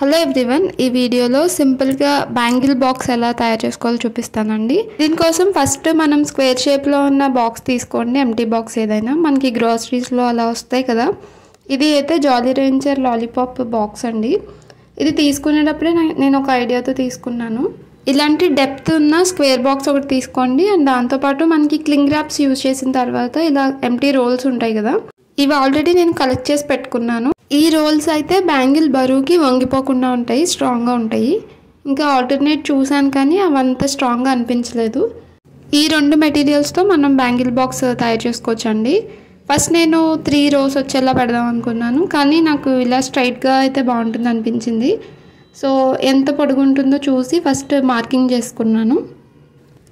Hello everyone, ఈ వీడియోలో సింపుల్గా బ్యాంగిల్ బాక్స్ ఎలా తయారు చేసుకోవాలో చూపిస్తానండి. దీనికోసం ఫస్ట్ మనం స్క్వేర్ షేప్లో ఉన్న బాక్స్ తీసుకోండి. ఎంటీ బాక్స్ ఏదైనా మనకి గ్రోసరీస్లో అలా వస్తాయి కదా. ఇది అయితే జాలీ రేంజర్ లాలీపాప్ బాక్స్ అండి. ఇది తీసుకునేటప్పుడే నేను ఒక ఐడియాతో తీసుకున్నాను. ఇలాంటి డెప్త్ ఉన్న స్క్వేర్ బాక్స్ ఒకటి తీసుకోండి. అండ్ దాంతోపాటు మనకి క్లింగ్ ర్యాప్స్ యూజ్ చేసిన తర్వాత ఇలా ఎంటీ రోల్స్ ఉంటాయి కదా, ఇవి ఆల్రెడీ నేను కలెక్ట్ చేసి పెట్టుకున్నాను. ఈ రోల్స్ అయితే బ్యాంగిల్ బరువుకి వంగిపోకుండా ఉంటాయి, స్ట్రాంగ్గా ఉంటాయి. ఇంకా ఆల్టర్నేట్ చూసాను కానీ అవంత స్ట్రాంగ్గా అనిపించలేదు. ఈ రెండు మెటీరియల్స్తో మనం బ్యాంగిల్ బాక్స్ తయారు చేసుకోవచ్చు అండి. ఫస్ట్ నేను 3 rows వచ్చేలా పెడదాం అనుకున్నాను, కానీ నాకు ఇలా స్ట్రైట్గా అయితే బాగుంటుంది అనిపించింది. సో ఎంత పొడుగుంటుందో చూసి ఫస్ట్ మార్కింగ్ చేసుకున్నాను.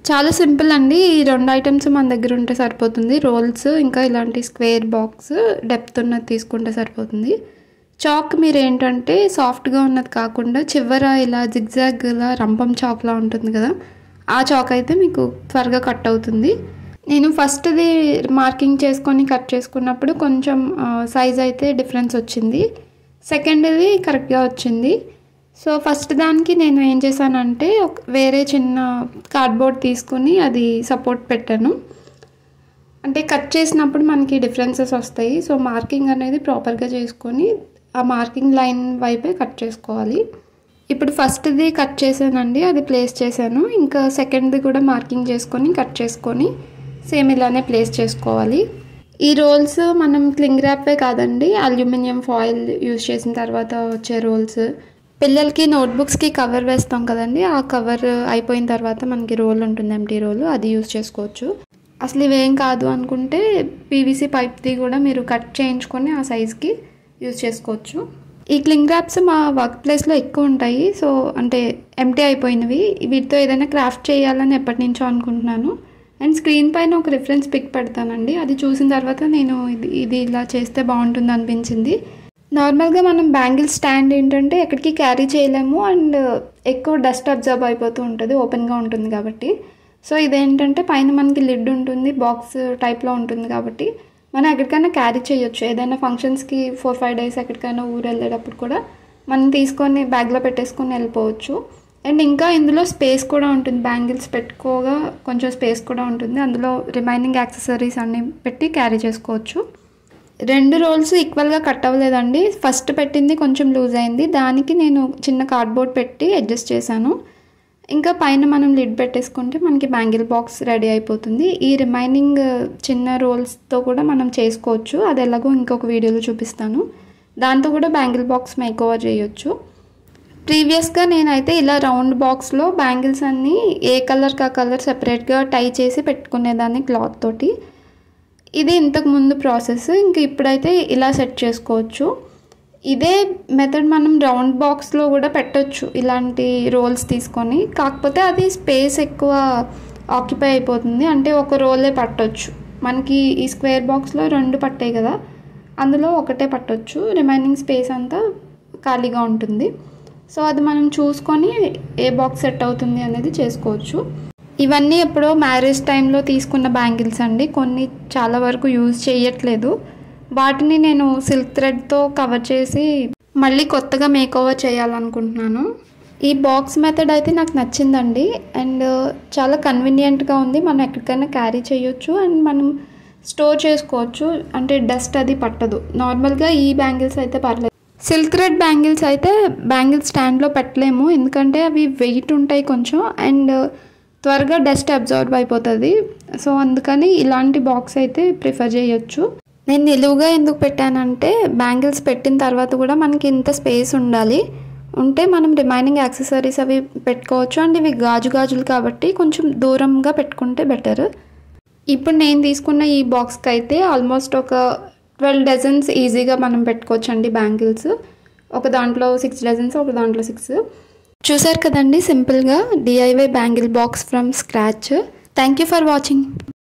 చాలా సింపుల్ అండి. ఈ 2 ఐటమ్స్ మన దగ్గర ఉంటే సరిపోతుంది. రోల్స్ ఇంకా ఇలాంటి స్క్వేర్ బాక్స్ డెప్త్ ఉన్నది తీసుకుంటే సరిపోతుంది. చాక్ మీరు ఏంటంటే సాఫ్ట్గా ఉన్నది కాకుండా చివర ఇలా జిగ్జాగ్లా రంపం చాక్లా ఉంటుంది కదా, ఆ చాక్ అయితే మీకు త్వరగా కట్ అవుతుంది. నేను ఫస్ట్ది మార్కింగ్ చేసుకొని కట్ చేసుకున్నప్పుడు కొంచెం సైజ్ అయితే డిఫరెన్స్ వచ్చింది. సెకండ్ది కరెక్ట్గా వచ్చింది. సో ఫస్ట్ దానికి నేను ఏం చేశానంటే వేరే చిన్న కార్డ్బోర్డ్ తీసుకుని అది సపోర్ట్ పెట్టాను. అంటే కట్ చేసినప్పుడు మనకి డిఫరెన్సెస్ వస్తాయి. సో మార్కింగ్ అనేది ప్రాపర్గా చేసుకొని ఆ మార్కింగ్ లైన్ వైపే కట్ చేసుకోవాలి. ఇప్పుడు ఫస్ట్ది కట్ చేశానండి, అది ప్లేస్ చేశాను. ఇంకా సెకండ్ది కూడా మార్కింగ్ చేసుకొని కట్ చేసుకొని సేమ్ ఇలానే ప్లేస్ చేసుకోవాలి. ఈ రోల్స్ మనం క్లింగ్ ర్యాపే కాదండి, అల్యూమినియం ఫాయిల్ యూజ్ చేసిన తర్వాత వచ్చే రోల్స్. పిల్లలకి నోట్బుక్స్కి కవర్ వేస్తాం కదండి, ఆ కవర్ అయిపోయిన తర్వాత మనకి రోల్ ఉంటుంది, ఎంటీ రోల్, అది యూజ్ చేసుకోవచ్చు. అసలు ఇవేం కాదు అనుకుంటే పీవీసీ పైప్ది కూడా మీరు కట్ చేయించుకొని ఆ సైజ్కి యూజ్ చేసుకోవచ్చు. ఈ క్లింగ్ ర్యాప్స్ మా వర్క్ ప్లేస్లో ఎక్కువ ఉంటాయి. సో అంటే ఎంటీ అయిపోయినవి, వీటితో ఏదైనా క్రాఫ్ట్ చేయాలని ఎప్పటి నుంచో అనుకుంటున్నాను. అండ్ స్క్రీన్ పైన ఒక రిఫరెన్స్ పిక్ పెడతానండి, అది చూసిన తర్వాత నేను ఇది ఇలా చేస్తే బాగుంటుంది అనిపించింది. నార్మల్గా మనం బ్యాంగిల్ స్టాండ్ ఏంటంటే ఎక్కడికి క్యారీ చేయలేము అండ్ ఎక్కువ డస్ట్ అబ్జర్వ్ అయిపోతూ ఉంటుంది, ఓపెన్గా ఉంటుంది కాబట్టి. సో ఇదేంటంటే పైన మనకి లిడ్ ఉంటుంది, బాక్స్ టైప్లో ఉంటుంది కాబట్టి మనం ఎక్కడికైనా క్యారీ చేయొచ్చు. ఏదైనా ఫంక్షన్స్కి 4-5 days ఎక్కడికైనా ఊరు వెళ్ళేటప్పుడు కూడా మనం తీసుకొని బ్యాగ్లో పెట్టేసుకొని వెళ్ళిపోవచ్చు. అండ్ ఇంకా ఇందులో స్పేస్ కూడా ఉంటుంది, బ్యాంగిల్స్ పెట్టుకోగా కొంచెం స్పేస్ కూడా ఉంటుంది. అందులో రిమైనింగ్ యాక్సెసరీస్ అన్నీ పెట్టి క్యారీ చేసుకోవచ్చు. 2 రోల్స్ ఈక్వల్గా కట్ అవ్వలేదండి. ఫస్ట్ పెట్టింది కొంచెం లూజ్ అయింది, దానికి నేను చిన్న కార్డ్బోర్డ్ పెట్టి అడ్జస్ట్ చేశాను. ఇంకా పైన మనం లిడ్ పెట్టేసుకుంటే మనకి బ్యాంగిల్ బాక్స్ రెడీ అయిపోతుంది. ఈ రిమైనింగ్ చిన్న రోల్స్తో కూడా మనం చేసుకోవచ్చు, అది ఎలాగో ఇంకొక వీడియోలో చూపిస్తాను. దాంతో కూడా బ్యాంగిల్ బాక్స్ మేక్ ఓవర్ చేయొచ్చు. ప్రీవియస్గా నేనైతే ఇలా రౌండ్ బాక్స్లో బ్యాంగిల్స్ అన్నీ ఏ కలర్కి ఆ కలర్ సెపరేట్గా టై చేసి పెట్టుకునేదాన్ని క్లాత్ తోటి. ఇది ఇంతకు ముందు ప్రాసెస్. ఇంక ఇప్పుడైతే ఇలా సెట్ చేసుకోవచ్చు. ఇదే మెథడ్ మనం రౌండ్ బాక్స్లో కూడా పెట్టొచ్చు, ఇలాంటి రోల్స్ తీసుకొని. కాకపోతే అది స్పేస్ ఎక్కువ ఆక్యుపై అయిపోతుంది, అంటే ఒక రోలే పట్టొచ్చు. మనకి ఈ స్క్వేర్ బాక్స్లో 2 పట్టాయి కదా, అందులో ఒకటే పట్టొచ్చు, రిమైనింగ్ స్పేస్ అంతా ఖాళీగా ఉంటుంది. సో అది మనం చూసుకొని ఏ బాక్స్ సెట్ అవుతుంది అనేది చేసుకోవచ్చు. ఇవన్నీ ఎప్పుడో మ్యారేజ్ టైంలో తీసుకున్న బ్యాంగిల్స్ అండి, కొన్ని చాలా వరకు యూజ్ చేయట్లేదు. వాటిని నేను సిల్క్ థ్రెడ్తో కవర్ చేసి మళ్ళీ కొత్తగా మేక్ ఓవర్ చేయాలనుకుంటున్నాను. ఈ బాక్స్ మెథడ్ అయితే నాకు నచ్చిందండి. అండ్ చాలా కన్వీనియంట్గా ఉంది, మనం ఎక్కడికైనా క్యారీ చేయొచ్చు అండ్ మనం స్టోర్ చేసుకోవచ్చు, అంటే డస్ట్ అది పట్టదు. నార్మల్గా ఈ బ్యాంగిల్స్ అయితే పర్లేదు. సిల్క్ థ్రెడ్ బ్యాంగిల్స్ అయితే బ్యాంగిల్ స్టాండ్లో పెట్టలేము, ఎందుకంటే అవి వెయిట్ ఉంటాయి కొంచెం అండ్ త్వరగా డస్ట్ అబ్జర్వ్ అయిపోతుంది. సో అందుకని ఇలాంటి బాక్స్ అయితే ప్రిఫర్ చేయొచ్చు. నేను నిలువుగా ఎందుకు పెట్టానంటే బ్యాంగిల్స్ పెట్టిన తర్వాత కూడా మనకి ఇంత స్పేస్ ఉంటే మనం రిమైనింగ్ యాక్సెసరీస్ అవి పెట్టుకోవచ్చు. అండ్ ఇవి గాజులు కాబట్టి కొంచెం దూరంగా పెట్టుకుంటే బెటర్. ఇప్పుడు నేను తీసుకున్న ఈ బాక్స్కి అయితే ఆల్మోస్ట్ ఒక 12 డజన్స్ ఈజీగా మనం పెట్టుకోవచ్చు అండి బ్యాంగిల్స్. ఒక దాంట్లో 6 డజన్స్, ఒక దాంట్లో 6. చూసారు కదండి, సింపుల్గా DIY bangle box from scratch. Thank you for watching.